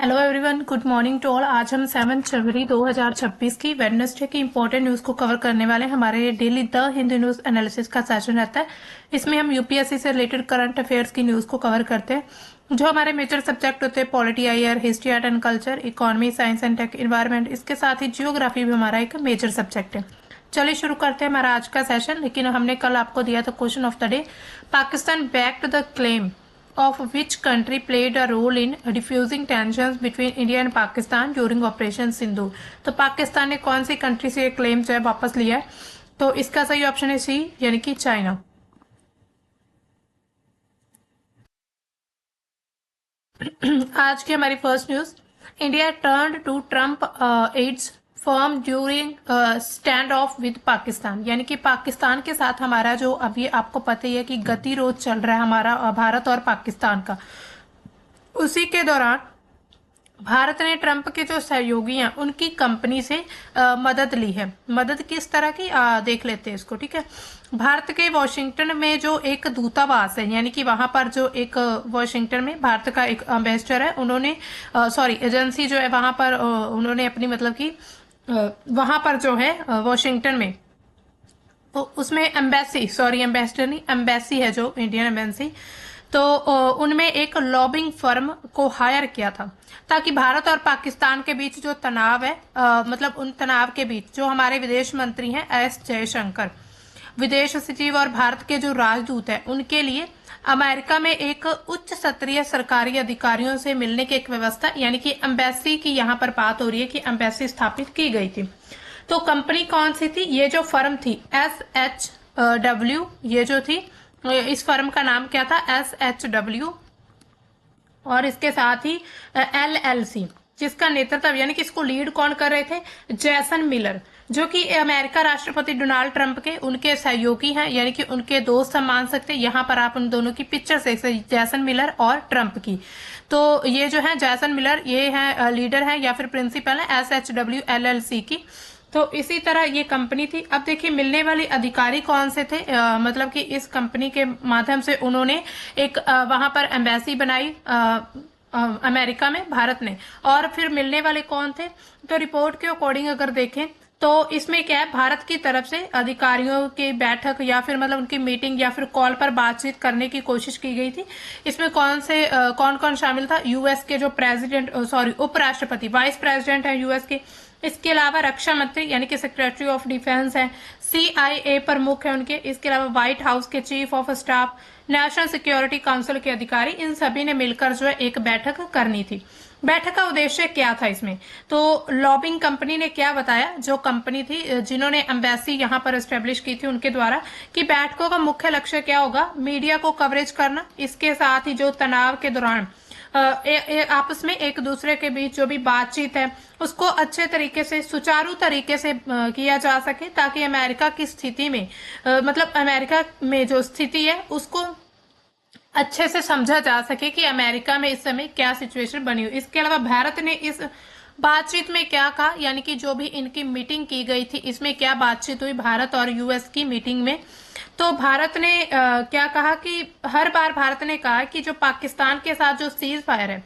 Hello everyone, good morning to all. आज हम 7 जनवरी 2026 की वेडनेसडे की इंपॉर्टेंट न्यूज़ को कवर करने वाले हैं। हमारे daily the Hindu news analysis का सेशन रहता है। इसमें हम यूपीएससी से रिलेटेड करंट अफेयर्स की न्यूज़ को कवर करते हैं। जो हमारे मेजर सब्जेक्ट होते हैं polity, IR, history, art and culture, economy, science and tech, environment, इसके साथ ही जियोग्राफी भी हमारा एक मेजर सब्जेक्ट है। चलिए शुरू करते हैं हमारा आज का सेशन। लेकिन हमने कल आपको दिया था question of the day, Pakistan backed the claim of which country played a role in diffusing tensions between India and Pakistan during Operation Sindoor। तो पाकिस्तान ने कौन सी कंट्री से क्लेम जो है वापस लिया है? तो इसका सही ऑप्शन है सी, यानी कि चाइना। आज की हमारी first news, India turned to Trump aides firm during standoff with Pakistan. यानी कि पाकिस्तान के साथ हमारा जो अभी आपको पता ही है कि गतिरोध चल रहा है हमारा भारत और पाकिस्तान का, उसी के दौरान भारत ने ट्रंप के जो सहयोगी हैं उनकी कंपनी से मदद ली है। मदद किस तरह की देख लेते हैं इसको, ठीक है। भारत के वॉशिंगटन में जो एक दूतावास है, यानी कि वहां पर जो एक वॉशिंगटन में भारत का एक एम्बेसडर है, उन्होंने एजेंसी जो है वहां पर उन्होंने अपनी मतलब कि वहां पर जो है वॉशिंगटन में, तो उसमें एम्बेसडर नहीं, एम्बेसी है जो इंडियन एम्बेसी, तो उनमें एक लॉबिंग फर्म को हायर किया था ताकि भारत और पाकिस्तान के बीच जो तनाव है मतलब उन तनाव के बीच जो हमारे विदेश मंत्री हैं एस जयशंकर, विदेश सचिव और भारत के जो राजदूत हैं, उनके लिए अमेरिका में एक उच्च स्तरीय सरकारी अधिकारियों से मिलने की एक व्यवस्था, यानी कि एम्बेसी की यहाँ पर बात हो रही है कि एम्बेसी स्थापित की गई थी। तो कंपनी कौन सी थी? ये जो फर्म थी SHW, ये जो थी, इस फर्म का नाम क्या था? SHW, और इसके साथ ही LLC, जिसका नेतृत्व यानी कि इसको लीड कौन कर रहे थे? जैसन मिलर, जो कि अमेरिका राष्ट्रपति डोनाल्ड ट्रंप के उनके सहयोगी हैं, यानी कि उनके दोस्त हम मान सकते हैं। यहाँ पर आप उन दोनों की पिक्चर देख सकते, जैसन मिलर और ट्रंप की। तो ये जो है जैसन मिलर, ये है लीडर है या फिर प्रिंसिपल है SHW LLC की। तो इसी तरह ये कंपनी थी। अब देखिए मिलने वाले अधिकारी कौन से थे, मतलब कि इस कंपनी के माध्यम से उन्होंने एक वहां पर एम्बेसी बनाई अमेरिका में भारत ने, और फिर मिलने वाले कौन थे? तो रिपोर्ट के अकॉर्डिंग अगर देखें तो इसमें क्या है, भारत की तरफ से अधिकारियों की बैठक या फिर मतलब उनकी मीटिंग या फिर कॉल पर बातचीत करने की कोशिश की गई थी। इसमें कौन कौन शामिल था? यूएस के जो उपराष्ट्रपति, वाइस प्रेसिडेंट है यूएस के। इसके अलावा रक्षा मंत्री यानी कि सेक्रेटरी ऑफ डिफेंस है, CIA प्रमुख है उनके। इसके अलावा व्हाइट हाउस के chief of staff, national security council के अधिकारी, इन सभी ने मिलकर जो है एक बैठक करनी थी। बैठक का उद्देश्य क्या था इसमें? तो लॉबिंग कंपनी ने क्या बताया, जो कंपनी थी जिन्होंने एम्बेसी यहाँ पर एस्टेब्लिश की थी उनके द्वारा, कि बैठकों का मुख्य लक्ष्य क्या होगा? मीडिया को कवरेज करना, इसके साथ ही जो तनाव के दौरान आपस में एक दूसरे के बीच जो भी बातचीत है उसको अच्छे तरीके से, सुचारू तरीके से किया जा सके, ताकि अमेरिका की स्थिति में मतलब अमेरिका में जो स्थिति है उसको अच्छे से समझा जा सके कि अमेरिका में इस समय क्या सिचुएशन बनी हुई। इसके अलावा भारत ने इस बातचीत में क्या कहा, यानी कि जो भी इनकी मीटिंग की गई थी इसमें क्या बातचीत हुई भारत और यूएस की मीटिंग में। तो भारत ने क्या कहा कि हर बार भारत ने कहा कि जो पाकिस्तान के साथ जो सीज फायर है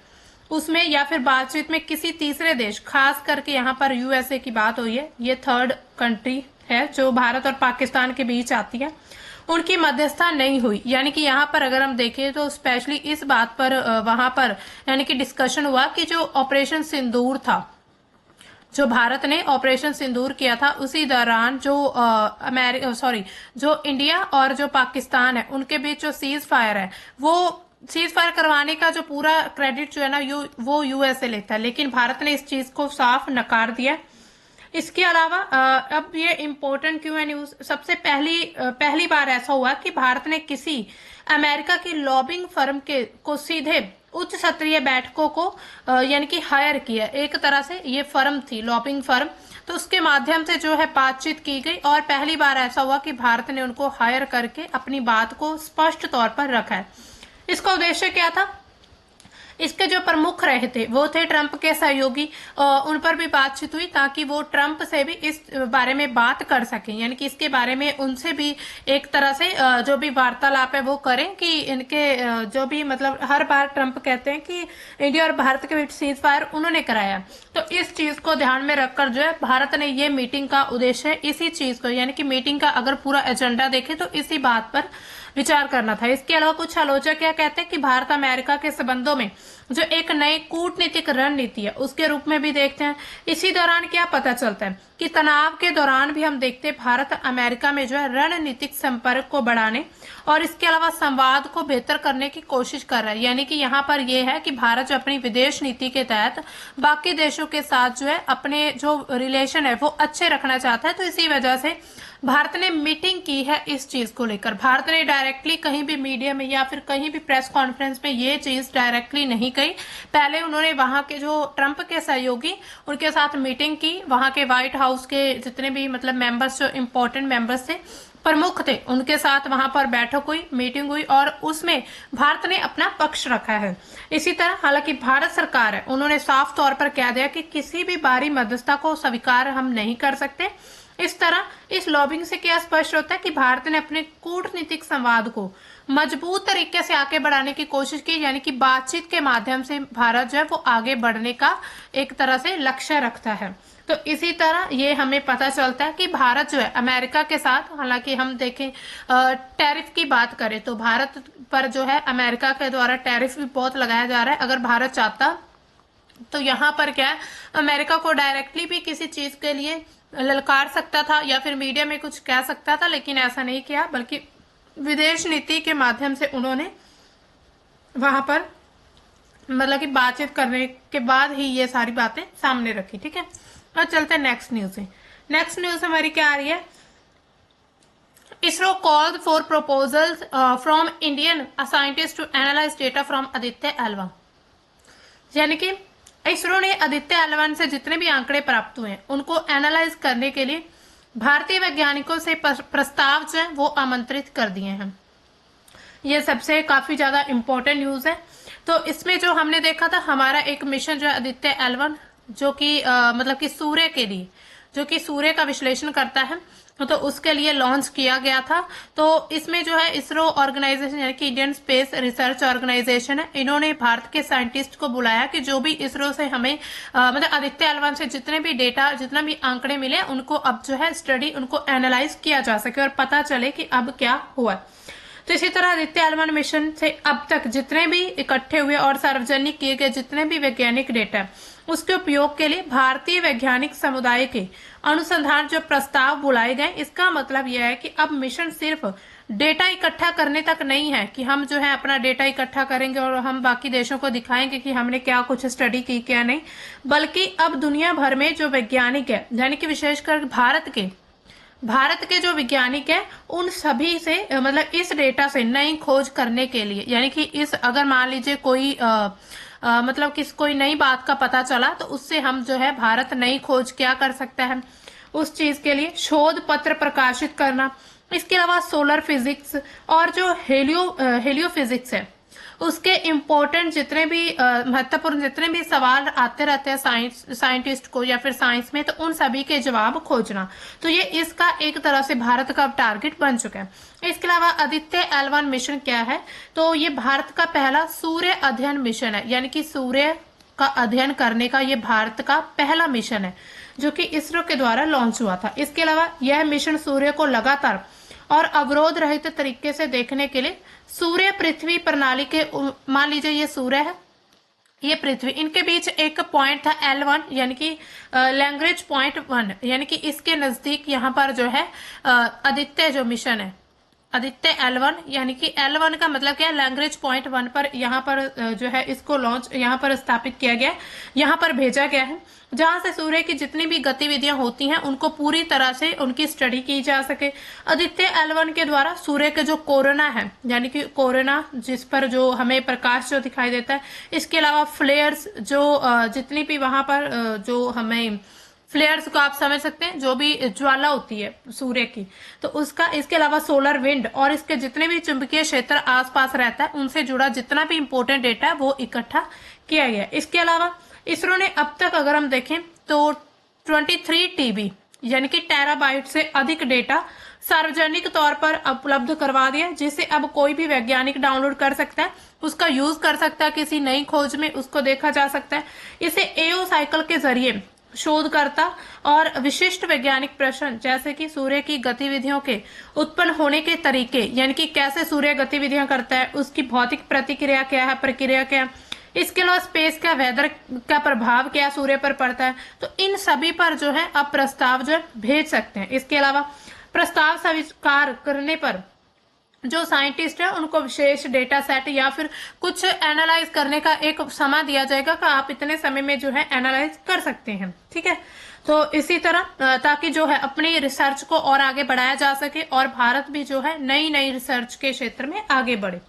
उसमें या फिर बातचीत में किसी तीसरे देश, खास करके यहाँ पर USA की बात हुई है, ये थर्ड कंट्री है जो भारत और पाकिस्तान के बीच आती है, उनकी मध्यस्थता नहीं हुई। यानी कि यहाँ पर अगर हम देखें तो स्पेशली इस बात पर वहां पर यानी कि डिस्कशन हुआ कि जो ऑपरेशन सिंदूर था, जो भारत ने ऑपरेशन सिंदूर किया था, उसी दौरान जो इंडिया और जो पाकिस्तान है उनके बीच जो सीज फायर है, वो सीज फायर करवाने का जो पूरा क्रेडिट जो है ना वो USA लेता है, लेकिन भारत ने इस चीज को साफ नकार दिया। इसके अलावा अब ये इम्पोर्टेंट क्यों है न्यूज, सबसे पहली बार ऐसा हुआ कि भारत ने किसी अमेरिका की लॉबिंग फर्म को सीधे उच्च स्तरीय बैठकों को यानी कि हायर किया। एक तरह से ये फर्म थी लॉबिंग फर्म, तो उसके माध्यम से जो है बातचीत की गई, और पहली बार ऐसा हुआ कि भारत ने उनको हायर करके अपनी बात को स्पष्ट तौर पर रखा है। इसका उद्देश्य क्या था? इसके जो प्रमुख रहे थे वो थे ट्रंप के सहयोगी, उन पर भी बातचीत हुई ताकि वो ट्रंप से भी इस बारे में बात कर सकें, यानी कि इसके बारे में उनसे भी एक तरह से जो भी वार्तालाप है वो करें कि इनके जो भी मतलब हर बार ट्रंप कहते हैं कि इंडिया और भारत के बीच सीज फायर उन्होंने कराया, तो इस चीज को ध्यान में रखकर जो है भारत ने ये मीटिंग का उद्देश्य इसी चीज को, यानी कि मीटिंग का अगर पूरा एजेंडा देखें तो इसी बात पर विचार करना था। इसके अलावा कुछ आलोचक क्या कहते हैं कि भारत अमेरिका के संबंधों में जो एक नई कूटनीतिक रणनीति है उसके रूप में भी देखते हैं। इसी दौरान क्या पता चलता है कि तनाव के दौरान भी हम देखते हैं भारत अमेरिका में जो है रणनीतिक संपर्क को बढ़ाने और इसके अलावा संवाद को बेहतर करने की कोशिश कर रहा है, यानी कि यहाँ पर यह है कि भारत जो अपनी विदेश नीति के तहत बाकी देशों के साथ जो है अपने जो रिलेशन है वो अच्छे रखना चाहता है। तो इसी वजह से भारत ने मीटिंग की है इस चीज को लेकर। भारत ने डायरेक्टली कहीं भी मीडिया में या फिर कहीं भी प्रेस कॉन्फ्रेंस में ये चीज डायरेक्टली नहीं कही। पहले उन्होंने वहां के जो ट्रंप के सहयोगी उनके साथ मीटिंग की, वहां के व्हाइट हाउस के जितने भी मतलब मेंबर्स जो इम्पोर्टेंट मेंबर्स थे, प्रमुख थे, उनके साथ वहां पर बैठक हुई, मीटिंग हुई और उसमें भारत ने अपना पक्ष रखा है। इसी तरह हालांकि भारत सरकार है उन्होंने साफ तौर पर कह दिया कि किसी भी बाहरी मध्यस्थता को स्वीकार हम नहीं कर सकते। इस तरह इस लॉबिंग से क्या स्पष्ट होता है कि भारत ने अपने कूटनीतिक संवाद को मजबूत तरीके से आगे बढ़ाने की कोशिश की, यानी कि बातचीत के माध्यम से भारत जो है वो आगे बढ़ने का एक तरह से लक्ष्य रखता है। तो इसी तरह ये हमें पता चलता है कि भारत जो है अमेरिका के साथ, हालांकि हम देखें टैरिफ की बात करें तो भारत पर जो है अमेरिका के द्वारा टैरिफ भी बहुत लगाया जा रहा है। अगर भारत चाहता तो यहाँ पर क्या है, अमेरिका को डायरेक्टली भी किसी चीज के लिए ललकार सकता था या फिर मीडिया में कुछ कह सकता था, लेकिन ऐसा नहीं किया, बल्कि विदेश नीति के माध्यम से उन्होंने वहां पर मतलब कि बातचीत करने के बाद ही ये सारी बातें सामने रखी। ठीक है, और चलते हैं नेक्स्ट न्यूज से। नेक्स्ट न्यूज हमारी क्या आ रही है, ISRO called for proposals from Indian scientist to analyse data from Aditya L1, यानी कि इसरो ने आदित्य L1 से जितने भी आंकड़े प्राप्त हुए हैं उनको एनालाइज करने के लिए भारतीय वैज्ञानिकों से प्रस्ताव जो है वो आमंत्रित कर दिए हैं। ये सबसे काफी ज्यादा इम्पोर्टेंट न्यूज है। तो इसमें जो हमने देखा था हमारा एक मिशन जो है आदित्य L1 जो कि मतलब कि सूर्य के लिए, जो कि सूर्य का विश्लेषण करता है, तो उसके लिए लॉन्च किया गया था। तो इसमें जो है इसरो ऑर्गेनाइजेशन यानी कि इंडियन स्पेस रिसर्च ऑर्गेनाइजेशन है, इन्होंने भारत के साइंटिस्ट को बुलाया कि जो भी इसरो से हमें मतलब आदित्य L1 से जितने भी डेटा, जितना भी आंकड़े मिले उनको अब जो है स्टडी, उनको एनालाइज किया जा सके और पता चले कि अब क्या हुआ। तो इसी तरह आदित्य L1 मिशन से अब तक जितने भी इकट्ठे हुए और सार्वजनिक किए गए जितने भी वैज्ञानिक डेटा उसके उपयोग के लिए भारतीय वैज्ञानिक समुदाय के अनुसंधान जो प्रस्ताव बुलाए गए, इसका मतलब यह है कि अब मिशन सिर्फ डेटा इकट्ठा करने तक नहीं है कि हम जो है अपना डेटा इकट्ठा करेंगे और हम बाकी देशों को दिखाएंगे कि हमने क्या कुछ स्टडी की क्या नहीं, बल्कि अब दुनिया भर में जो वैज्ञानिक है, यानी कि विशेषकर भारत के जो वैज्ञानिक है उन सभी से मतलब इस डेटा से नई खोज करने के लिए, यानी कि इस अगर मान लीजिए कोई मतलब किस कोई नई बात का पता चला तो उससे हम जो है भारत नई खोज क्या कर सकता है, उस चीज के लिए शोध पत्र प्रकाशित करना। इसके अलावा सोलर फिजिक्स और जो हेलियो फिजिक्स है उसके इम्पोर्टेंट जितने भी महत्वपूर्ण जितने भी सवाल आते रहते हैं साइंटिस्ट को या फिर साइंस में, तो उन सभी के जवाब खोजना। तो ये इसका एक तरह से भारत का टारगेट बन चुका है। इसके अलावा आदित्य L1 मिशन क्या है, तो ये भारत का पहला सूर्य अध्ययन मिशन है, यानी कि सूर्य का अध्ययन करने का ये भारत का पहला मिशन है जो कि इसरो के द्वारा लॉन्च हुआ था। इसके अलावा यह मिशन सूर्य को लगातार और अवरोध रहित तरीके से देखने के लिए सूर्य पृथ्वी प्रणाली के, मान लीजिए ये सूर्य है, ये पृथ्वी, इनके बीच एक पॉइंट था L1 यानी कि लैग्रेंज पॉइंट 1, यानी कि इसके नजदीक यहाँ पर जो है आदित्य जो मिशन है आदित्य L1, यानी कि L1 का मतलब क्या है, लैग्रेंज पॉइंट 1 पर यहाँ पर जो है इसको लॉन्च यहाँ पर स्थापित किया गया है, यहाँ पर भेजा गया है, जहां से सूर्य की जितनी भी गतिविधियां होती हैं उनको पूरी तरह से उनकी स्टडी की जा सके। आदित्य L1 के द्वारा सूर्य के जो कोरोना है, यानी कि कोरोना जिस पर जो हमें प्रकाश जो दिखाई देता है, इसके अलावा फ्लेयर्स जो जितनी भी वहां पर जो हमें फ्लेयर्स को आप समझ सकते हैं, जो भी ज्वाला होती है सूर्य की, तो उसका, इसके अलावा सोलर विंड और इसके जितने भी चुंबकीय क्षेत्र आसपास रहता है उनसे जुड़ा जितना भी इंपॉर्टेंट डेटा है वो इकट्ठा किया गया। इसके अलावा इसरो ने अब तक अगर हम देखें तो 23 टीबी यानी कि टेराबाइट से अधिक डेटा सार्वजनिक तौर पर उपलब्ध करवा दिया, जिसे अब कोई भी वैज्ञानिक डाउनलोड कर सकता है, उसका यूज कर सकता है, किसी नई खोज में उसको देखा जा सकता है। इसे एओ साइकिल के जरिए शोधकर्ता और विशिष्ट वैज्ञानिक प्रश्न जैसे कि सूर्य की गतिविधियों के उत्पन्न होने के तरीके, यानी कि कैसे सूर्य गतिविधियां करता है, उसकी भौतिक प्रतिक्रिया क्या है, प्रक्रिया क्या है, इसके अलावा स्पेस का वेदर का प्रभाव क्या सूर्य पर पड़ता है, तो इन सभी पर जो है अब प्रस्ताव जो है भेज सकते हैं। इसके अलावा प्रस्ताव स्वीकार करने पर जो साइंटिस्ट है उनको विशेष डेटा सेट या फिर कुछ एनालाइज करने का एक समय दिया जाएगा कि आप इतने समय में जो है एनालाइज कर सकते हैं। ठीक है, तो इसी तरह ताकि जो है अपनी रिसर्च को और आगे बढ़ाया जा सके और भारत भी जो है नई नई रिसर्च के क्षेत्र में आगे बढ़े।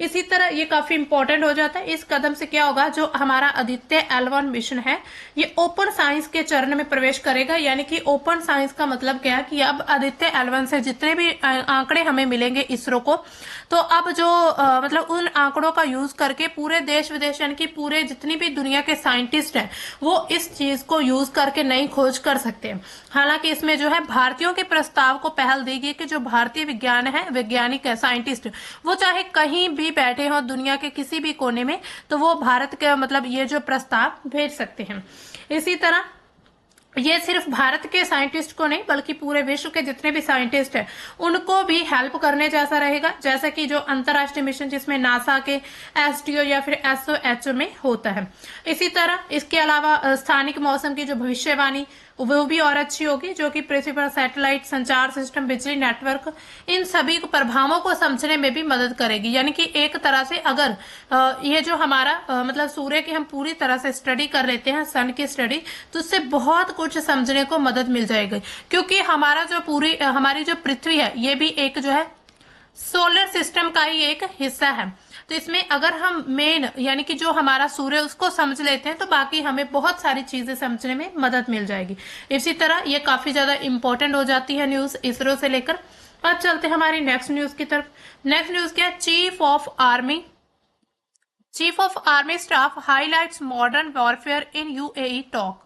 इसी तरह ये काफी इंपॉर्टेंट हो जाता है। इस कदम से क्या होगा, जो हमारा आदित्य L1 मिशन है ये ओपन साइंस के चरण में प्रवेश करेगा। यानी कि ओपन साइंस का मतलब क्या है कि अब आदित्य L1 से जितने भी आंकड़े हमें मिलेंगे इसरो को, तो अब जो मतलब उन आंकड़ों का यूज करके पूरे देश विदेश यानी कि पूरे जितनी भी दुनिया के साइंटिस्ट हैं वो इस चीज को यूज करके नई खोज कर सकते हैं। हालांकि इसमें जो है भारतीयों के प्रस्ताव को पहल दी गई कि जो भारतीय विज्ञान है, वैज्ञानिक है, साइंटिस्ट, वो चाहे कहीं भी बैठे हो दुनिया के किसी भी कोने में, तो वो भारत के मतलब ये जो प्रस्ताव भेज सकते हैं। इसी तरह ये सिर्फ भारत के साइंटिस्ट को नहीं बल्कि पूरे विश्व के जितने भी साइंटिस्ट हैं उनको भी हेल्प करने जैसा रहेगा, जैसा कि जो अंतरराष्ट्रीय मिशन जिसमें नासा के एसडीओ या फिर एसओएचओ में होता है। इसी तरह इसके अलावा स्थानिक मौसम की जो भविष्यवाणी वो भी और अच्छी होगी, जो कि पृथ्वी पर सैटेलाइट, संचार सिस्टम, बिजली नेटवर्क, इन सभी प्रभावों को समझने में भी मदद करेगी। यानी कि एक तरह से अगर ये जो हमारा मतलब सूर्य की हम पूरी तरह से स्टडी कर लेते हैं, सन की स्टडी, तो उससे बहुत कुछ समझने को मदद मिल जाएगी। क्योंकि हमारा जो हमारी जो पृथ्वी है ये भी एक जो है सोलर सिस्टम का ही एक हिस्सा है। तो इसमें अगर हम मेन यानी कि जो हमारा सूर्य उसको समझ लेते हैं तो बाकी हमें बहुत सारी चीजें समझने में मदद मिल जाएगी। इसी तरह ये काफी ज्यादा इंपॉर्टेंट हो जाती है न्यूज इसरो से लेकर। अब चलते हैं हमारी नेक्स्ट न्यूज की तरफ। नेक्स्ट न्यूज क्या है, chief of army staff highlights modern warfare in UAE talk.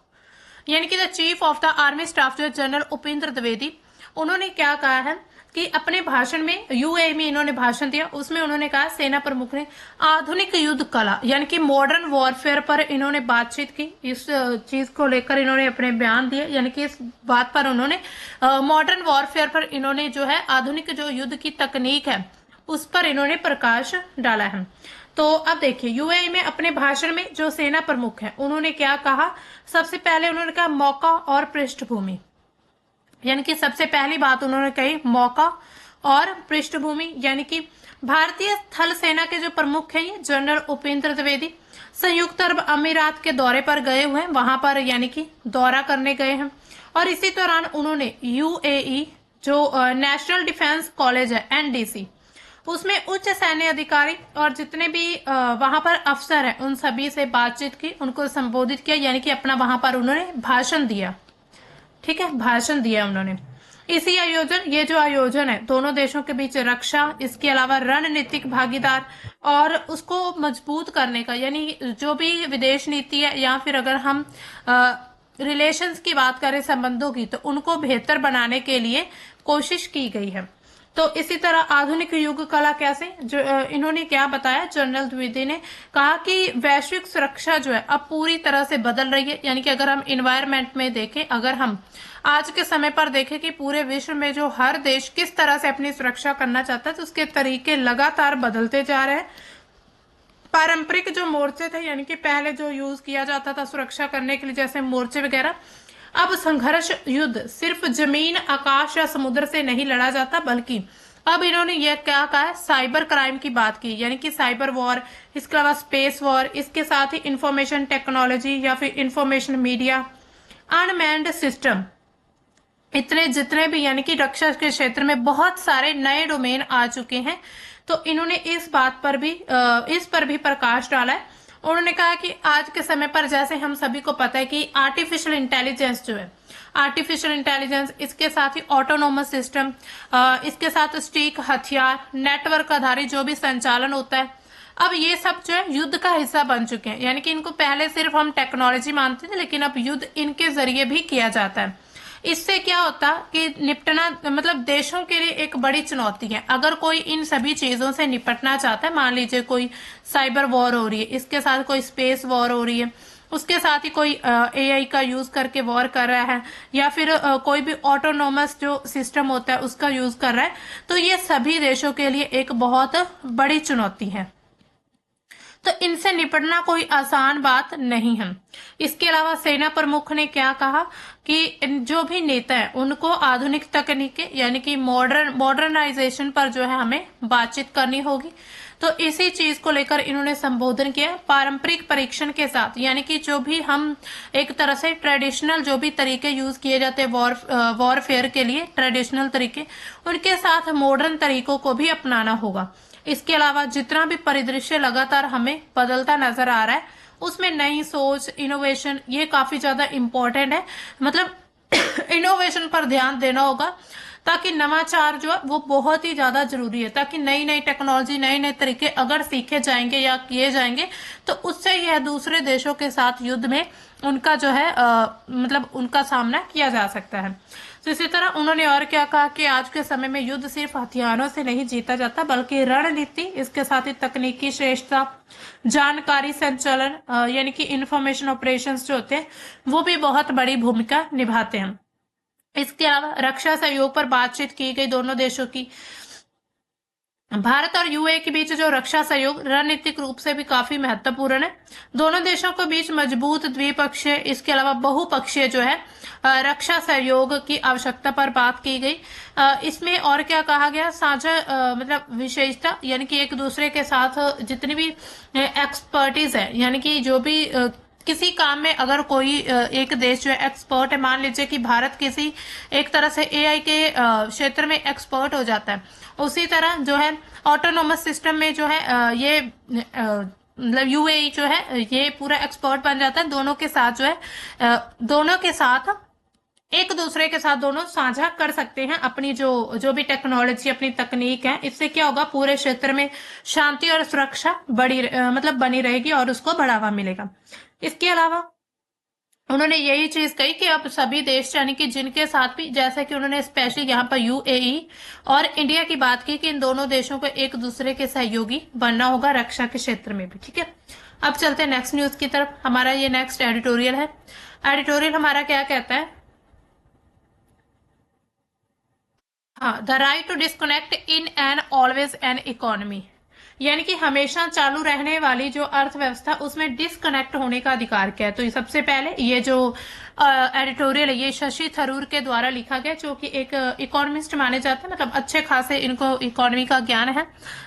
यानी कि the chief of the army staff जो जनरल उपेंद्र द्विवेदी, उन्होंने क्या कहा है कि अपने भाषण में यूएई में इन्होंने भाषण दिया, उसमें उन्होंने कहा सेना प्रमुख ने आधुनिक युद्ध कला यानी कि मॉडर्न वॉरफेयर पर इन्होंने बातचीत की। इस चीज को लेकर इन्होंने अपने बयान दिए, यानी कि इस बात पर उन्होंने मॉडर्न वॉरफेयर पर इन्होंने जो है आधुनिक जो युद्ध की तकनीक है उस पर इन्होंने प्रकाश डाला है। तो अब देखिए यूएई में अपने भाषण में जो सेना प्रमुख है उन्होंने क्या कहा, सबसे पहले उन्होंने कहा मौका और पृष्ठभूमि। यानी कि सबसे पहली बात उन्होंने कही मौका और पृष्ठभूमि, यानी कि भारतीय थल सेना के जो प्रमुख हैं ये जनरल उपेंद्र द्विवेदी संयुक्त अरब अमीरात के दौरे पर गए हुए हैं, वहां पर यानी कि दौरा करने गए हैं। और इसी दौरान उन्होंने यूएई जो नेशनल डिफेंस कॉलेज है एनडीसी, उसमें उच्च सैन्य अधिकारी और जितने भी वहां पर अफसर हैं उन सभी से बातचीत की, उनको संबोधित किया, यानी कि अपना वहां पर उन्होंने भाषण दिया। ठीक है, भाषण दिया उन्होंने। इसी ये जो आयोजन है दोनों देशों के बीच रक्षा, इसके अलावा रणनीतिक भागीदार और उसको मजबूत करने का, यानी जो भी विदेश नीति है या फिर अगर हम रिलेशंस की बात करें संबंधों की, तो उनको बेहतर बनाने के लिए कोशिश की गई है। तो इसी तरह आधुनिक युग कला कैसे, जो इन्होंने क्या बताया, जनरल द्विवेदी ने कहा कि वैश्विक सुरक्षा जो है अब पूरी तरह से बदल रही है। यानी कि अगर हम इन्वायरमेंट में देखें, अगर हम आज के समय पर देखें कि पूरे विश्व में जो हर देश किस तरह से अपनी सुरक्षा करना चाहता है, तो उसके तरीके लगातार बदलते जा रहे हैं। पारंपरिक जो मोर्चे थे, यानी कि पहले जो यूज किया जाता था सुरक्षा करने के लिए जैसे मोर्चे वगैरह, अब संघर्ष युद्ध सिर्फ जमीन, आकाश या समुद्र से नहीं लड़ा जाता, बल्कि अब इन्होंने यह क्या कहा है, साइबर क्राइम की बात की, यानी कि साइबर वॉर, इसके अलावा स्पेस वॉर, इसके साथ ही इंफॉर्मेशन टेक्नोलॉजी या फिर इंफॉर्मेशन मीडिया, अनमैन्ड सिस्टम, इतने जितने भी यानी कि रक्षा के क्षेत्र में बहुत सारे नए डोमेन आ चुके हैं। तो इन्होंने इस पर भी प्रकाश डाला है। उन्होंने कहा कि आज के समय पर जैसे हम सभी को पता है कि आर्टिफिशियल इंटेलिजेंस जो है, आर्टिफिशियल इंटेलिजेंस, इसके साथ ही ऑटोनोमस सिस्टम, इसके साथ स्टिक हथियार, नेटवर्क आधारित जो भी संचालन होता है, अब ये सब जो है युद्ध का हिस्सा बन चुके हैं। यानी कि इनको पहले सिर्फ हम टेक्नोलॉजी मानते थे, लेकिन अब युद्ध इनके जरिए भी किया जाता है। इससे क्या होता कि निपटना मतलब देशों के लिए एक बड़ी चुनौती है। अगर कोई इन सभी चीजों से निपटना चाहता है, मान लीजिए कोई साइबर वॉर हो रही है, इसके साथ कोई स्पेस वॉर हो रही है, उसके साथ ही कोई एआई का यूज करके वॉर कर रहा है, या फिर कोई भी ऑटोनोमस जो सिस्टम होता है उसका यूज कर रहा है, तो ये सभी देशों के लिए एक बहुत बड़ी चुनौती है। तो इनसे निपटना कोई आसान बात नहीं है। इसके अलावा सेना प्रमुख ने क्या कहा कि जो भी नेता है उनको आधुनिक तकनीकें यानी कि मॉडर्नाइजेशन पर जो है हमें बातचीत करनी होगी। तो इसी चीज को लेकर इन्होंने संबोधन किया। पारंपरिक परीक्षण के साथ, यानी कि जो भी हम एक तरह से ट्रेडिशनल जो भी तरीके यूज किए जाते हैं वॉरफेयर के लिए, ट्रेडिशनल तरीके, उनके साथ मॉडर्न तरीकों को भी अपनाना होगा। इसके अलावा जितना भी परिदृश्य लगातार हमें बदलता नजर आ रहा है, उसमें नई सोच, इनोवेशन, ये काफी ज्यादा इम्पोर्टेंट है। मतलब इनोवेशन पर ध्यान देना होगा, ताकि नवाचार जो है वो बहुत ही ज्यादा जरूरी है, ताकि नई नई टेक्नोलॉजी, नए नए तरीके अगर सीखे जाएंगे या किए जाएंगे, तो उससे यह दूसरे देशों के साथ युद्ध में उनका जो है मतलब उनका सामना किया जा सकता है। तो इसी तरह उन्होंने और क्या कहा कि आज के समय में युद्ध सिर्फ हथियारों से नहीं जीता जाता, बल्कि रणनीति, इसके साथ ही तकनीकी श्रेष्ठता, जानकारी संचालन यानी कि इंफॉर्मेशन ऑपरेशंस जो होते हैं वो भी बहुत बड़ी भूमिका निभाते हैं। इसके अलावा रक्षा सहयोग पर बातचीत की गई दोनों देशों की। भारत और यूएई के बीच जो रक्षा सहयोग रणनीतिक रूप से भी काफी महत्वपूर्ण है। दोनों देशों के बीच मजबूत द्विपक्षीय, इसके अलावा बहुपक्षीय जो है रक्षा सहयोग की आवश्यकता पर बात की गई। इसमें और क्या कहा गया, साझा मतलब विशेषता, यानी कि एक दूसरे के साथ जितनी भी एक्सपर्टीज है, यानी कि जो भी किसी काम में अगर कोई एक देश जो है एक्सपर्ट है, मान लीजिए कि भारत किसी एक तरह से एआई के क्षेत्र में एक्सपर्ट हो जाता है, उसी तरह जो है ऑटोनोमस सिस्टम में जो है ये मतलब यूएई जो है ये पूरा एक्सपर्ट बन जाता है। दोनों के साथ जो है दोनों के साथ एक दूसरे के साथ दोनों साझा कर सकते हैं अपनी जो भी टेक्नोलॉजी, अपनी तकनीक है। इससे क्या होगा, पूरे क्षेत्र में शांति और सुरक्षा मतलब बनी रहेगी और उसको बढ़ावा मिलेगा। इसके अलावा उन्होंने यही चीज कही कि अब सभी देश, यानी कि जिनके साथ भी, जैसे कि उन्होंने स्पेशली यहाँ पर यूएई और इंडिया की बात की कि इन दोनों देशों को एक दूसरे के सहयोगी बनना होगा रक्षा के क्षेत्र में भी। ठीक है, अब चलते हैं नेक्स्ट न्यूज की तरफ। हमारा ये नेक्स्ट एडिटोरियल है। एडिटोरियल हमारा क्या कहता है, हाँ, the right to disconnect in an always on economy, यानी कि हमेशा चालू रहने वाली जो अर्थव्यवस्था, उसमें डिस्कनेक्ट होने का अधिकार क्या है। तो ये सबसे पहले ये जो एडिटोरियल है ये शशि थरूर के द्वारा लिखा गया, जो कि एक इकोनॉमिस्ट माने जाते हैं, मतलब अच्छे खासे इनको इकोनॉमी का ज्ञान है,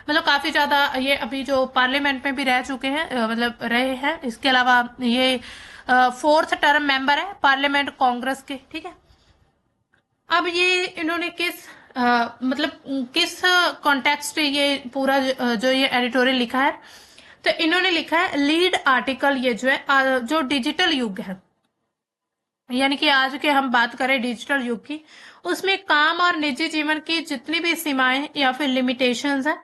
मतलब काफी ज्यादा ये अभी जो पार्लियामेंट में भी रह चुके हैं, मतलब रहे हैं। इसके अलावा ये 4th टर्म मेंबर है पार्लियामेंट कांग्रेस के। ठीक है, अब ये इन्होंने मतलब किस कॉन्टेक्स्ट ये पूरा जो ये एडिटोरियल लिखा है, तो इन्होंने लिखा है लीड आर्टिकल, ये जो है जो डिजिटल युग है, यानी कि आज के हम बात करें डिजिटल युग की, उसमें काम और निजी जीवन की जितनी भी सीमाएं या फिर लिमिटेशंस हैं,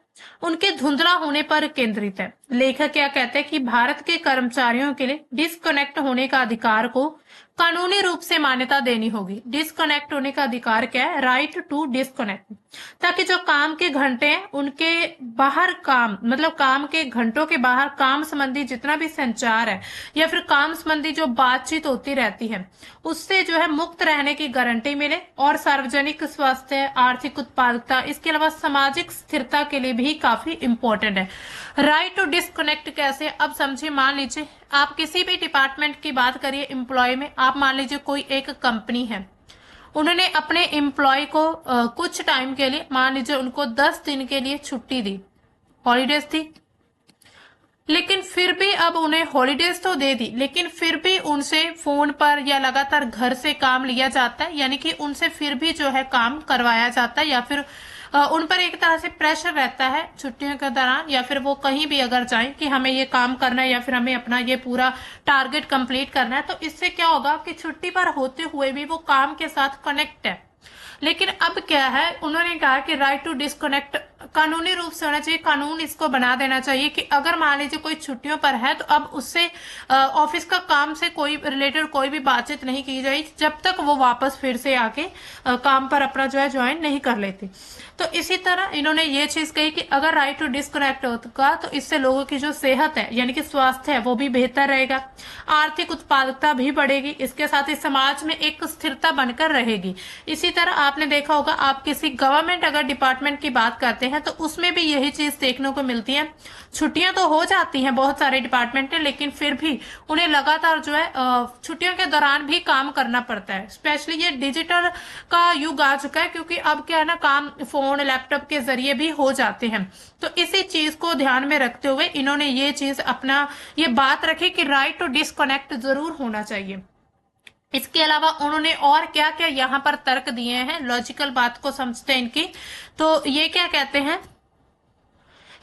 उनके धुंधला होने पर केंद्रित है। लेखक क्या कहते हैं कि भारत के कर्मचारियों के लिए डिस्कनेक्ट होने का अधिकार को कानूनी रूप से मान्यता देनी होगी। डिस्कनेक्ट होने का अधिकार क्या है, राइट टू डिस्कनेक्ट, ताकि जो काम के घंटे हैं उनके बाहर काम, मतलब काम के घंटों के बाहर काम संबंधी जितना भी संचार है या फिर काम संबंधी जो बातचीत होती रहती है, उससे जो है मुक्त रहने की गारंटी मिले, और सार्वजनिक स्वास्थ्य, आर्थिक उत्पादकता, इसके अलावा सामाजिक स्थिरता के लिए भी काफी इंपॉर्टेंट है। राइट टू डिस्कनेक्ट कैसे, अब समझिए, मान लीजिए आप किसी भी डिपार्टमेंट की बात करिए, एम्प्लॉय में, आप मान लीजिए कोई एक कंपनी है, उन्होंने अपने एम्प्लॉय को कुछ टाइम के लिए, मान लीजिए उनको 10 दिन के लिए छुट्टी दी, हॉलीडेज थी, लेकिन फिर भी अब उन्हें हॉलीडेज तो दे दी, लेकिन फिर भी उनसे फोन पर या लगातार घर से काम लिया जाता है, यानी कि उनसे फिर भी जो है काम करवाया जाता है, या फिर उन पर एक तरह से प्रेशर रहता है छुट्टियों के दौरान, या फिर वो कहीं भी अगर जाएं कि हमें ये काम करना है या फिर हमें अपना ये पूरा टारगेट कंप्लीट करना है, तो इससे क्या होगा कि छुट्टी पर होते हुए भी वो काम के साथ कनेक्ट है। लेकिन अब क्या है, उन्होंने कहा कि राइट टू डिस्कनेक्ट कानूनी रूप से होना चाहिए, कानून इसको बना देना चाहिए कि अगर मान लीजिए कोई छुट्टियों पर है तो अब उससे ऑफिस का काम से कोई रिलेटेड कोई भी बातचीत नहीं की जाएगी जब तक वो वापस फिर से आके काम पर अपना जो है ज्वाइन नहीं कर लेते। तो इसी तरह इन्होंने ये चीज कही कि अगर राइट टू डिस्कनेक्ट होगा तो इससे लोगों की जो सेहत है यानी कि स्वास्थ्य है वो भी बेहतर रहेगा, आर्थिक उत्पादकता भी बढ़ेगी, इसके साथ ही समाज में एक स्थिरता बनकर रहेगी। इसी तरह आपने देखा होगा, आप किसी गवर्नमेंट अगर डिपार्टमेंट की बात करते हैं तो उसमें भी यही चीज देखने को मिलती है। छुट्टियां तो हो जाती हैं बहुत सारे डिपार्टमेंट है, लेकिन फिर भी उन्हें लगातार जो है छुट्टियों के दौरान भी काम करना पड़ता है। स्पेशली ये डिजिटल का युग आ चुका है, क्योंकि अब क्या है ना, काम फोन लैपटॉप के जरिए भी हो जाते हैं। तो इसी चीज को ध्यान में रखते हुए इन्होंने ये चीज अपना ये बात रखी कि राइट टू डिस्कनेक्ट जरूर होना चाहिए। इसके अलावा उन्होंने और क्या क्या यहाँ पर तर्क दिए हैं, लॉजिकल बात को समझते हैं इनकी। तो ये क्या कहते हैं,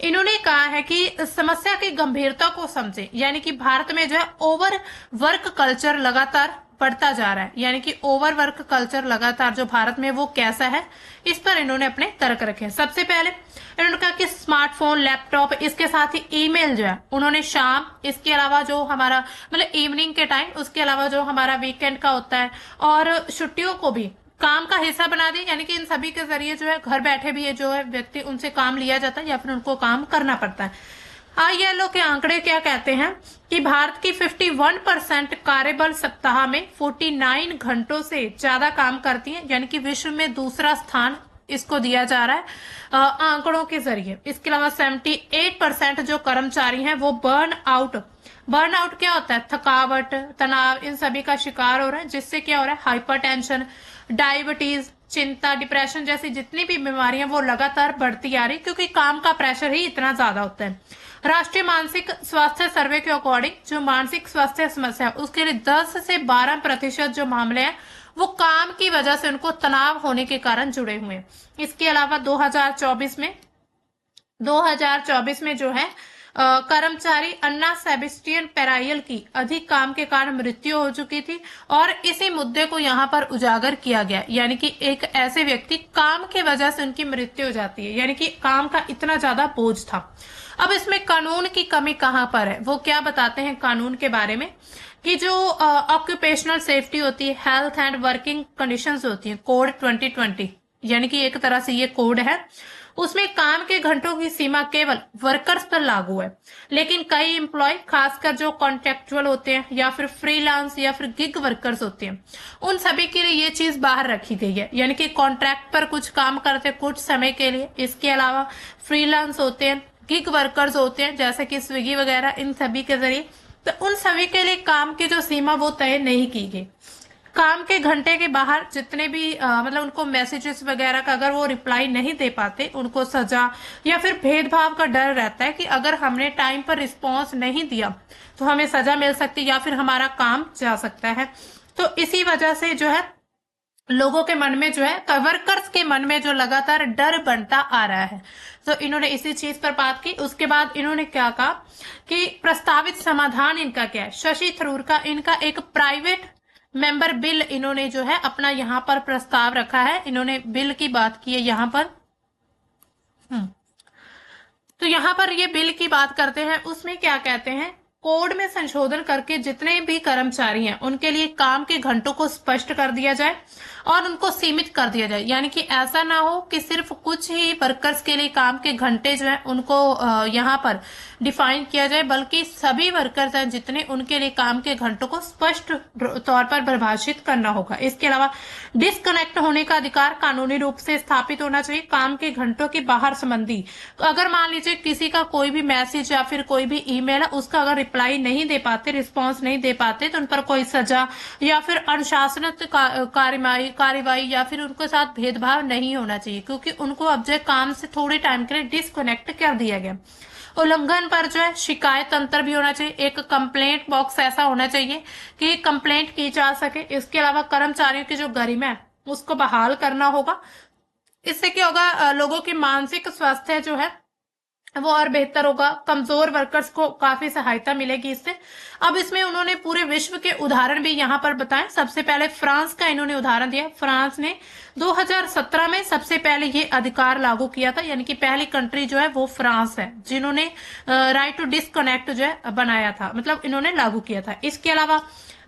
इन्होंने कहा है कि समस्या की गंभीरता को समझे, यानी कि भारत में जो है ओवर वर्क कल्चर लगातार बढ़ता जा रहा है, यानी कि ओवर वर्क कल्चर लगातार जो भारत में वो कैसा है, इस पर इन्होंने अपने तर्क रखे। सबसे पहले इन्होंने कहा कि स्मार्टफोन लैपटॉप इसके साथ ही ईमेल जो है उन्होंने शाम, इसके अलावा जो हमारा मतलब इवनिंग के टाइम, उसके अलावा जो हमारा वीकेंड का होता है और छुट्टियों को भी काम का हिस्सा बना दी, यानी कि इन सभी के जरिए जो है घर बैठे भी ये जो है व्यक्ति उनसे काम लिया जाता है या फिर उनको काम करना पड़ता है। ILO के आंकड़े क्या कहते हैं कि भारत की 51% कार्यबल सप्ताह में 49 घंटों से ज्यादा काम करती है, यानी कि विश्व में दूसरा स्थान इसको दिया जा रहा है आंकड़ों के जरिए। इसके अलावा 78% जो कर्मचारी हैं वो बर्न आउट क्या होता है, थकावट, तनाव, इन सभी का शिकार हो रहा है, जिससे क्या हो रहा है, हाइपरटेंशन, डायबिटीज, चिंता, डिप्रेशन जैसी जितनी भी बीमारियां वो लगातार बढ़ती आ रही, क्योंकि काम का प्रेशर ही इतना ज्यादा होता है। राष्ट्रीय मानसिक स्वास्थ्य सर्वे के अकॉर्डिंग जो मानसिक स्वास्थ्य समस्या उसके लिए 10 से 12% जो मामले हैं वो काम की वजह से उनको तनाव होने के कारण जुड़े हुए हैं। इसके अलावा 2024 में जो है कर्मचारी अन्ना सेबेस्टियन पेराइयल की अधिक काम के कारण मृत्यु हो चुकी थी, और इसी मुद्दे को यहाँ पर उजागर किया गया, यानी कि एक ऐसे व्यक्ति काम की वजह से उनकी मृत्यु हो जाती है, यानी कि काम का इतना ज्यादा बोझ था। अब इसमें कानून की कमी कहाँ पर है, वो क्या बताते हैं कानून के बारे में कि जो ऑक्यूपेशनल सेफ्टी होती है, हेल्थ एंड वर्किंग कंडीशंस होती है, कोड 2020, यानी कि एक तरह से ये कोड है, उसमें काम के घंटों की सीमा केवल वर्कर्स पर लागू है, लेकिन कई एम्प्लॉय खासकर जो कॉन्ट्रेक्चुअल होते हैं या फिर फ्रीलांस या फिर गिग वर्कर्स होते हैं, उन सभी के लिए ये चीज बाहर रखी गई है, यानी कि कॉन्ट्रैक्ट पर कुछ काम करते कुछ समय के लिए। इसके अलावा फ्रीलांस होते हैं, गिग वर्कर्स होते हैं जैसे कि स्विगी वगैरह, इन सभी के जरिए, तो उन सभी के लिए काम की जो सीमा वो तय नहीं की गई। काम के घंटे के बाहर जितने भी मतलब उनको मैसेजेस वगैरह का अगर वो रिप्लाई नहीं दे पाते, उनको सजा या फिर भेदभाव का डर रहता है कि अगर हमने टाइम पर रिस्पॉन्स नहीं दिया तो हमें सजा मिल सकती है या फिर हमारा काम जा सकता है। तो इसी वजह से जो है लोगों के मन में जो है, वर्कर्स के मन में जो लगातार डर बनता आ रहा है, तो इन्होंने इसी चीज पर बात की। उसके बाद इन्होंने क्या कहा कि प्रस्तावित समाधान इनका क्या है, शशि थरूर का इनका एक प्राइवेट मेंबर बिल इन्होंने जो है अपना यहाँ पर प्रस्ताव रखा है, इन्होंने बिल की बात की है यहाँ पर। तो यहाँ पर ये बिल की बात करते हैं, उसमें क्या कहते हैं, कोड में संशोधन करके जितने भी कर्मचारी हैं उनके लिए काम के घंटों को स्पष्ट कर दिया जाए और उनको सीमित कर दिया जाए, यानी कि ऐसा ना हो कि सिर्फ कुछ ही वर्कर्स के लिए काम के घंटे जो है उनको यहाँ पर डिफाइन किया जाए, बल्कि सभी वर्कर्स हैं जितने, उनके लिए काम के घंटों को स्पष्ट तौर पर परिभाषित करना होगा। इसके अलावा डिस्कनेक्ट होने का अधिकार कानूनी रूप से स्थापित होना चाहिए। काम के घंटों के बाहर संबंधी अगर मान लीजिए किसी का कोई भी मैसेज या फिर कोई भी ईमेल है, उसका अगर रिप्लाई नहीं दे पाते, रिस्पॉन्स नहीं दे पाते, तो उन पर कोई सजा या फिर अनुशासनिक कार्यवाही या फिर उनके साथ भेदभाव नहीं होना चाहिए, क्योंकि उनको अब जो काम से थोड़े टाइम के लिए डिस्कनेक्ट कर दिया गया। उल्लंघन पर जो है शिकायत तंत्र भी होना चाहिए, एक कंप्लेंट बॉक्स ऐसा होना चाहिए कि कंप्लेंट की जा सके। इसके अलावा कर्मचारियों की जो गरिमा है उसको बहाल करना होगा। इससे क्या होगा, लोगों की मानसिक स्वास्थ्य जो है वो और बेहतर होगा, कमजोर वर्कर्स को काफी सहायता मिलेगी इससे। अब इसमें उन्होंने पूरे विश्व के उदाहरण भी यहाँ पर बताए। सबसे पहले फ्रांस का इन्होंने उदाहरण दिया। फ्रांस ने 2017 में सबसे पहले ये अधिकार लागू किया था, यानी कि पहली कंट्री जो है वो फ्रांस है जिन्होंने राइट टू डिस्कनेक्ट जो है बनाया था, मतलब इन्होंने लागू किया था। इसके अलावा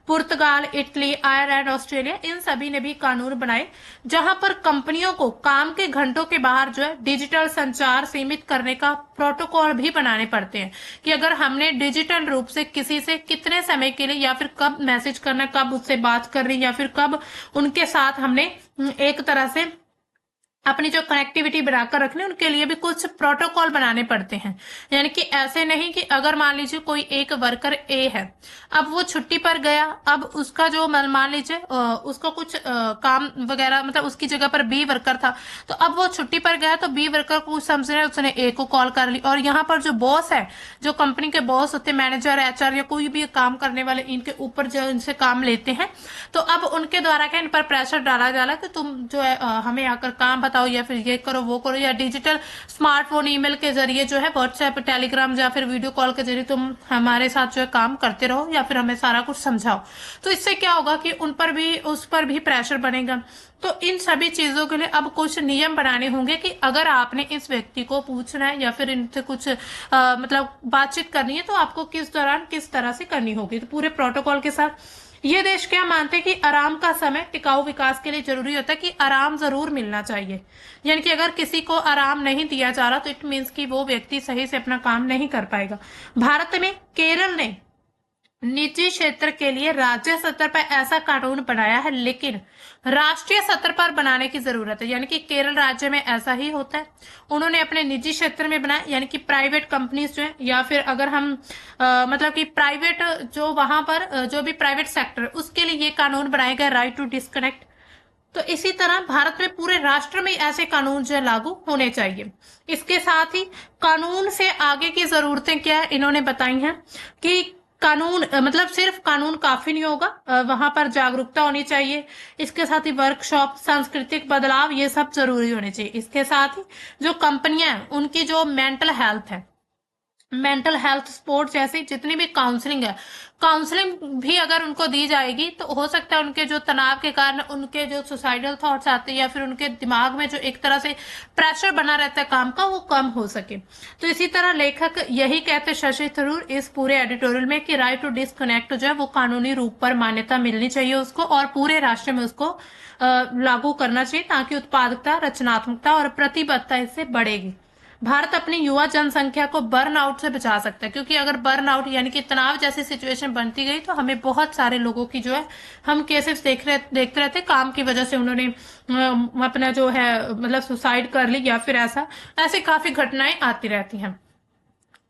पुर्तगाल, इटली, आयरलैंड, ऑस्ट्रेलिया, इन सभी ने भी कानून बनाए जहां पर कंपनियों को काम के घंटों के बाहर जो है डिजिटल संचार सीमित करने का प्रोटोकॉल भी बनाने पड़ते हैं कि अगर हमने डिजिटल रूप से किसी से कितने समय के लिए या फिर कब मैसेज करना, कब उससे बात करनी, या फिर कब उनके साथ हमने एक तरह से अपनी जो कनेक्टिविटी बनाकर रखनी, उनके लिए भी कुछ प्रोटोकॉल बनाने पड़ते हैं। यानी कि ऐसे नहीं कि अगर मान लीजिए कोई एक वर्कर ए है, अब वो छुट्टी पर गया, अब उसका जो मान लीजिए उसका कुछ काम वगैरह, मतलब उसकी जगह पर बी वर्कर था, तो अब वो छुट्टी पर गया तो बी वर्कर को समझ रहे उसने ए को कॉल कर ली, और यहाँ पर जो बॉस है, जो कंपनी के बॉस होते हैं, मैनेजर, एचआर या कोई भी काम करने वाले, इनके ऊपर जो इनसे काम लेते हैं, तो अब उनके द्वारा क्या इन पर प्रेशर डाला जा रहा है कि तुम जो है हमें आकर काम बताओ, या फिर ये करो वो करो, या डिजिटल स्मार्टफोन, ईमेल के जरिए जो है, व्हाट्सएप, टेलीग्राम या फिर वीडियो कॉल के जरिए तुम हमारे साथ जो है काम करते रहो, या फिर हमें सारा कुछ समझाओ। तो इससे क्या होगा कि उन पर भी, उस पर भी प्रेशर बनेगा। तो इन सभी चीजों के लिए अब कुछ नियम बनाने होंगे कि अगर आपने इस व्यक्ति को पूछना है या फिर इनसे कुछ मतलब बातचीत करनी है, तो आपको किस दौरान किस तरह से करनी होगी, तो पूरे प्रोटोकॉल के साथ। ये देश क्या मानते हैं कि आराम का समय टिकाऊ विकास के लिए जरूरी होता है, कि आराम जरूर मिलना चाहिए। यानी कि अगर किसी को आराम नहीं दिया जा रहा तो इट मीन्स कि वो व्यक्ति सही से अपना काम नहीं कर पाएगा। भारत में केरल ने निजी क्षेत्र के लिए राज्य स्तर पर ऐसा कानून बनाया है, लेकिन राष्ट्रीय स्तर पर बनाने की जरूरत है। यानी कि केरल राज्य में ऐसा ही होता है, उन्होंने अपने निजी क्षेत्र में बनाया, यानी कि प्राइवेट कंपनीज जो है, या फिर अगर हम मतलब कि प्राइवेट जो वहां पर जो भी प्राइवेट सेक्टर, उसके लिए ये कानून बनाया गया, राइट टू डिस्कनेक्ट। तो इसी तरह भारत में पूरे राष्ट्र में ऐसे कानून जो है लागू होने चाहिए। इसके साथ ही कानून से आगे की जरूरतें क्या है इन्होंने बताई हैं कि कानून मतलब सिर्फ कानून काफी नहीं होगा, वहां पर जागरूकता होनी चाहिए। इसके साथ ही वर्कशॉप, सांस्कृतिक बदलाव, ये सब जरूरी होने चाहिए। इसके साथ ही जो कंपनियां हैं उनकी जो मेंटल हेल्थ है, मेंटल हेल्थ सपोर्ट जैसी जितनी भी काउंसलिंग है, काउंसलिंग भी अगर उनको दी जाएगी तो हो सकता है उनके जो तनाव के कारण उनके जो सुसाइडल थॉट्स आते हैं, या फिर उनके दिमाग में जो एक तरह से प्रेशर बना रहता है काम का, वो कम हो सके। तो इसी तरह लेखक यही कहते शशि थरूर इस पूरे एडिटोरियल में कि राइट टू डिस्कनेक्ट जो है वो कानूनी रूप पर मान्यता मिलनी चाहिए उसको, और पूरे राष्ट्र में उसको लागू करना चाहिए, ताकि उत्पादकता, रचनात्मकता और प्रतिबद्धता इससे बढ़ेगी। भारत अपनी युवा जनसंख्या को बर्नआउट से बचा सकता है, क्योंकि अगर बर्नआउट यानी कि तनाव जैसी सिचुएशन बनती गई तो हमें बहुत सारे लोगों की जो है, हम केसेस देखते रहते काम की वजह से उन्होंने अपना जो है मतलब सुसाइड कर ली, या फिर ऐसे काफी घटनाएं आती रहती हैं।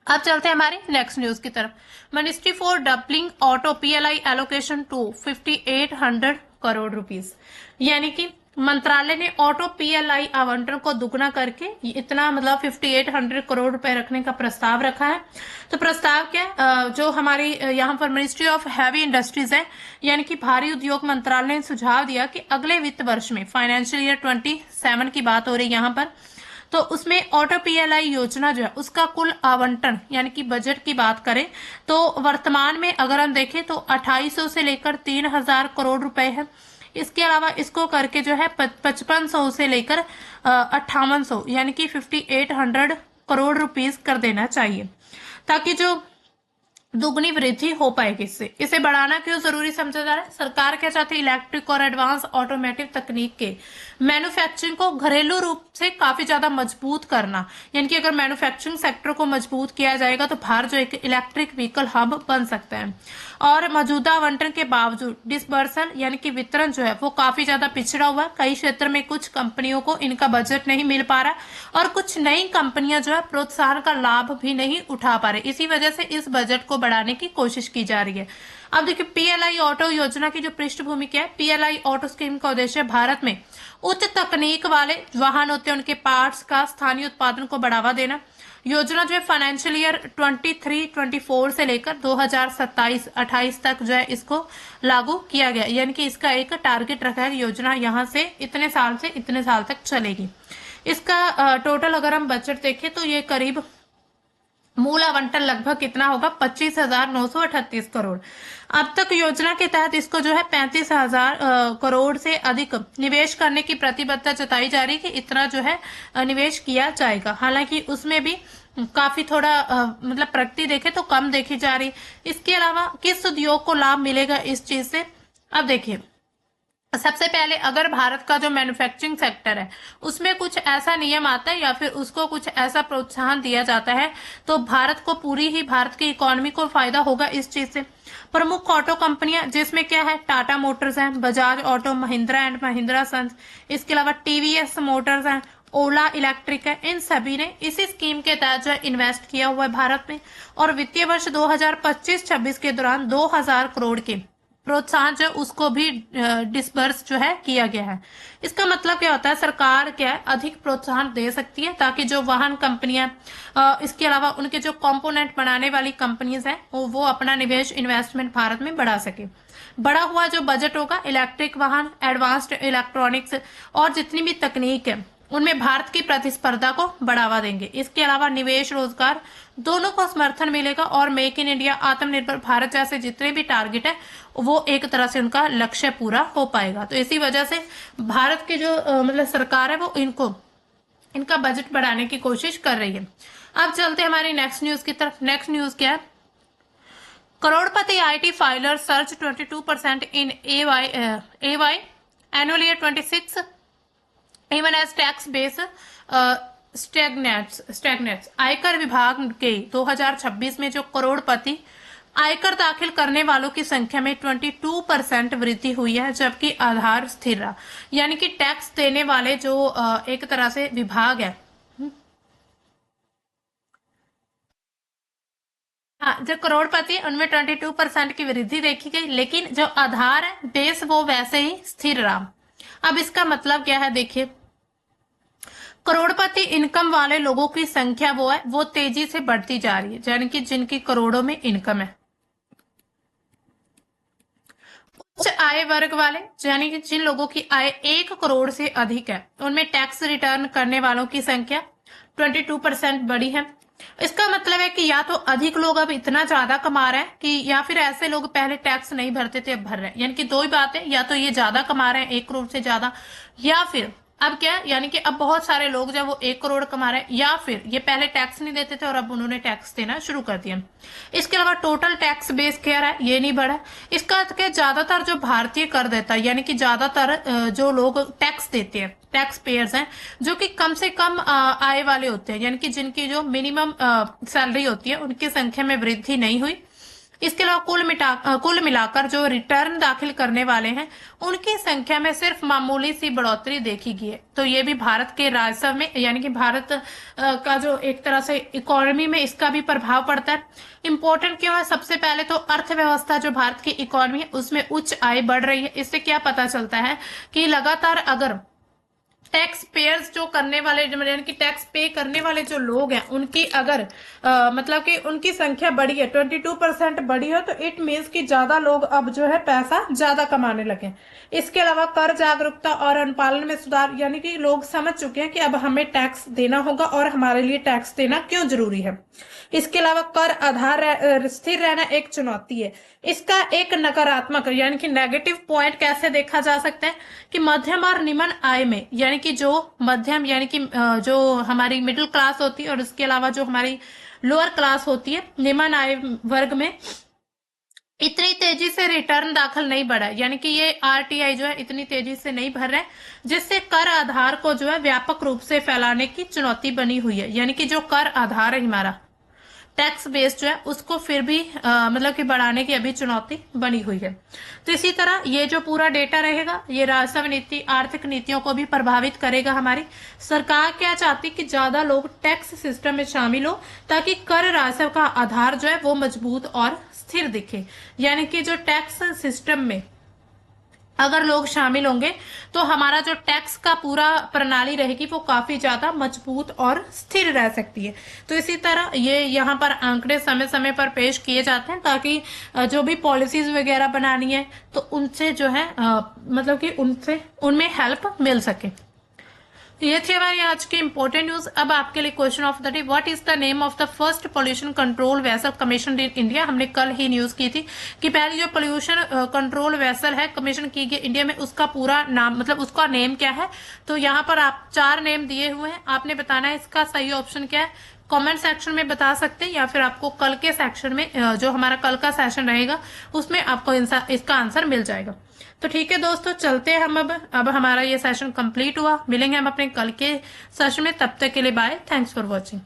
अब चलते हैं हमारे नेक्स्ट न्यूज की तरफ। Ministry for doubling auto PLI allocation to 5800 crore rupees, यानी कि मंत्रालय ने ऑटो पीएलआई आवंटन को दुगना करके इतना मतलब 5800 करोड़ रुपए रखने का प्रस्ताव रखा है। तो प्रस्ताव क्या, जो हमारी यहाँ पर मिनिस्ट्री ऑफ हैवी इंडस्ट्रीज है, यानी कि भारी उद्योग मंत्रालय ने सुझाव दिया कि अगले वित्त वर्ष में, फाइनेंशियल ईयर 27 की बात हो रही है यहाँ पर, तो उसमें ऑटो पीएलआई योजना जो है उसका कुल आवंटन यानी कि बजट की बात करें तो वर्तमान में अगर हम देखें तो 2800 से लेकर 3000 करोड़ रुपए है। इसके अलावा इसको करके जो है 5500 से लेकर 5800 यानी कि 5800 करोड़ रुपीस कर देना चाहिए, ताकि जो दुगनी वृद्धि हो पाएगी। इससे इसे बढ़ाना क्यों जरूरी समझा जा रहा है? सरकार क्या चाहती है, इलेक्ट्रिक और एडवांस ऑटोमेटिव तकनीक के मैन्युफैक्चरिंग को घरेलू रूप से काफी ज्यादा मजबूत करना। यानी कि अगर मैन्युफैक्चरिंग सेक्टर को मजबूत किया जाएगा तो भारत जो एक इलेक्ट्रिक व्हीकल हब बन सकता है। और मौजूदा आवंटन के बावजूद डिसबर्सल यानी कि वितरण जो है वो काफी ज्यादा पिछड़ा हुआ है। कई क्षेत्र में कुछ कंपनियों को इनका बजट नहीं मिल पा रहा और कुछ नई कंपनियां जो है प्रोत्साहन का लाभ भी नहीं उठा पा रही। इसी वजह से इस बजट को बढ़ाने की कोशिश की जा रही है। अब देखिए पीएलआई ऑटो योजना की जो पृष्ठभूमि क्या है, पीएलआई ऑटो स्कीम का उद्देश्य भारत में उच्च तकनीक वाले वाहन होते हैं उनके पार्ट्स का स्थानीय उत्पादन को बढ़ावा देना। योजना जो है फाइनेंशियल ईयर 23-24 से लेकर 2027-28 तक जो है इसको लागू किया गया, यानी कि इसका एक टारगेट रखा है, योजना यहाँ से इतने साल से इतने साल तक चलेगी। इसका टोटल अगर हम बजट देखें तो ये करीब मूल आवंटन लगभग कितना होगा, 25,938 करोड़। अब तक योजना के तहत इसको जो है 35,000 करोड़ से अधिक निवेश करने की प्रतिबद्धता जताई जा रही है कि इतना जो है निवेश किया जाएगा। हालांकि उसमें भी काफी थोड़ा मतलब प्रगति देखे तो कम देखी जा रही। इसके अलावा किस उद्योग को लाभ मिलेगा इस चीज से, अब देखिए सबसे पहले अगर भारत का जो मैन्युफैक्चरिंग सेक्टर है उसमें कुछ ऐसा नियम आता है या फिर उसको कुछ ऐसा प्रोत्साहन दिया जाता है तो भारत को पूरी ही भारत की इकोनॉमी को फायदा होगा इस चीज से। प्रमुख ऑटो कंपनियां जिसमें क्या है, टाटा मोटर्स हैं, Bajaj Auto, Mahindra and Mahindra Sons, इसके अलावा टीवीएस मोटर्स हैं, ओला इलेक्ट्रिक है, इन सभी ने इसी स्कीम के तहत जो है इन्वेस्ट किया हुआ है भारत में। और वित्तीय वर्ष 2025-26 के दौरान 2,000 करोड़ के प्रोत्साहन जो उसको भी डिसबर्स जो है किया गया है। इसका मतलब क्या होता है, सरकार क्या है अधिक प्रोत्साहन दे सकती है ताकि जो वाहन कंपनियां इसके अलावा उनके जो कंपोनेंट बनाने वाली कंपनीज हैं वो अपना निवेश इन्वेस्टमेंट भारत में बढ़ा सके। बढ़ा हुआ जो बजट होगा इलेक्ट्रिक वाहन, एडवांस्ड इलेक्ट्रॉनिक्स और जितनी भी तकनीक है उनमें भारत की प्रतिस्पर्धा को बढ़ावा देंगे। इसके अलावा निवेश, रोजगार दोनों को समर्थन मिलेगा और मेक इन इंडिया, आत्मनिर्भर भारत जैसे जितने भी टारगेट है वो एक तरह से उनका लक्ष्य पूरा हो पाएगा। तो इसी वजह से भारत की जो मतलब सरकार है वो इनका बजट बढ़ाने की कोशिश कर रही है। अब चलते हैं हमारी नेक्स्ट न्यूज की तरफ। नेक्स्ट न्यूज क्या है, करोड़पति IT filer search 22% in AY annual year 26 even as tax base stagnates। आयकर विभाग के 2026 में जो करोड़पति आयकर दाखिल करने वालों की संख्या में 22% वृद्धि हुई है, जबकि आधार स्थिर रहा। यानी कि टैक्स देने वाले जो एक तरह से विभाग है, हाँ जो करोड़पति उनमें 22% की वृद्धि देखी गई, लेकिन जो आधार है बेस वो वैसे ही स्थिर रहा। अब इसका मतलब क्या है, देखिए करोड़पति इनकम वाले लोगों की संख्या वो तेजी से बढ़ती जा रही है, यानी कि जिनकी करोड़ों में इनकम है। उच्च आय वर्ग वाले यानी कि जिन लोगों की आय 1 करोड़ से अधिक है उनमें टैक्स रिटर्न करने वालों की संख्या 22% बढ़ी है। इसका मतलब है कि या तो अधिक लोग अब इतना ज्यादा कमा रहे हैं कि या फिर ऐसे लोग पहले टैक्स नहीं भरते थे अब भर रहे हैं। यानी कि दो ही बात है, या तो ये ज्यादा कमा रहे हैं 1 करोड़ से ज्यादा, या फिर अब क्या यानी कि अब बहुत सारे लोग जब वो 1 करोड़ कमा रहे हैं, या फिर ये पहले टैक्स नहीं देते थे और अब उन्होंने टैक्स देना शुरू कर दिया। इसके अलावा टोटल टैक्स बेस क्या रहा है, ये नहीं बढ़ा। इसका अर्थ क्या, ज्यादातर जो भारतीय कर देता है यानी कि ज्यादातर जो लोग टैक्स देते हैं, टैक्स पेयर्स हैं जो कि कम से कम आय वाले होते हैं, यानी कि जिनकी जो मिनिमम सैलरी होती है उनकी संख्या में वृद्धि नहीं हुई। इसके अलावा कुल मिलाकर जो रिटर्न दाखिल करने वाले हैं उनकी संख्या में सिर्फ मामूली सी बढ़ोतरी देखी गई है। तो ये भी भारत के राजस्व में यानी कि भारत का जो एक तरह से इकोनॉमी में इसका भी प्रभाव पड़ता है। इंपॉर्टेंट क्यों है, सबसे पहले तो अर्थव्यवस्था जो भारत की इकोनॉमी है उसमें उच्च आय बढ़ रही है। इससे क्या पता चलता है कि लगातार अगर टैक्स पेयर्स जो करने वाले यानी कि टैक्स पे करने वाले जो लोग हैं उनकी अगर मतलब कि उनकी संख्या बढ़ी है, 22% बढ़ी है, तो इट मीन्स कि ज्यादा लोग अब जो है पैसा ज्यादा कमाने लगे। इसके अलावा कर जागरूकता और अनुपालन में सुधार, यानी कि लोग समझ चुके हैं कि अब हमें टैक्स देना होगा और हमारे लिए टैक्स देना क्यों जरूरी है। इसके अलावा कर आधार स्थिर रहना एक चुनौती है। इसका एक नकारात्मक यानी कि नेगेटिव पॉइंट कैसे देखा जा सकता है कि मध्यम और निम्न आय में यानी कि जो मध्यम यानी कि जो हमारी मिडिल क्लास होती है और इसके अलावा जो हमारी लोअर क्लास होती है, निम्न आय वर्ग में इतनी तेजी से रिटर्न दाखिल नहीं बढ़ा, यानी कि ये आरटीआई जो है इतनी तेजी से नहीं भर रहे, जिससे कर आधार को जो है व्यापक रूप से फैलाने की चुनौती बनी हुई है। यानी कि जो कर आधार है हमारा टैक्स बेस जो है उसको फिर भी मतलब कि बढ़ाने की अभी चुनौती बनी हुई है। तो इसी तरह ये जो पूरा डेटा रहेगा ये राजस्व नीति, आर्थिक नीतियों को भी प्रभावित करेगा। हमारी सरकार क्या चाहती कि ज्यादा लोग टैक्स सिस्टम में शामिल हो ताकि कर राजस्व का आधार जो है वो मजबूत और स्थिर दिखे। यानी कि जो टैक्स सिस्टम में अगर लोग शामिल होंगे तो हमारा जो टैक्स का पूरा प्रणाली रहेगी वो काफी ज्यादा मजबूत और स्थिर रह सकती है। तो इसी तरह ये यहाँ पर आंकड़े समय समय पर पेश किए जाते हैं ताकि जो भी पॉलिसीज वगैरह बनानी है तो उनसे जो है मतलब कि उनसे उनमें हेल्प मिल सके। ये थी हमारी आज की इंपॉर्टेंट न्यूज। अब आपके लिए question of the day, what is the name of the first pollution control vessel commission in India. हमने कल ही न्यूज की थी कि पहली जो पोल्यूशन कंट्रोल वेसल है कमीशन की गई इंडिया में, उसका पूरा नाम मतलब उसका नेम क्या है। तो यहाँ पर आप 4 नेम दिए हुए हैं, आपने बताना है इसका सही ऑप्शन क्या है। कमेंट सेक्शन में बता सकते हैं या फिर आपको कल के सेक्शन में जो हमारा कल का सेशन रहेगा उसमें आपको इसका आंसर मिल जाएगा। तो ठीक है दोस्तों, चलते हैं हम। अब हमारा ये सेशन कंप्लीट हुआ, मिलेंगे हम अपने कल के सेशन में। तब तक के लिए बाय, थैंक्स फॉर वॉचिंग।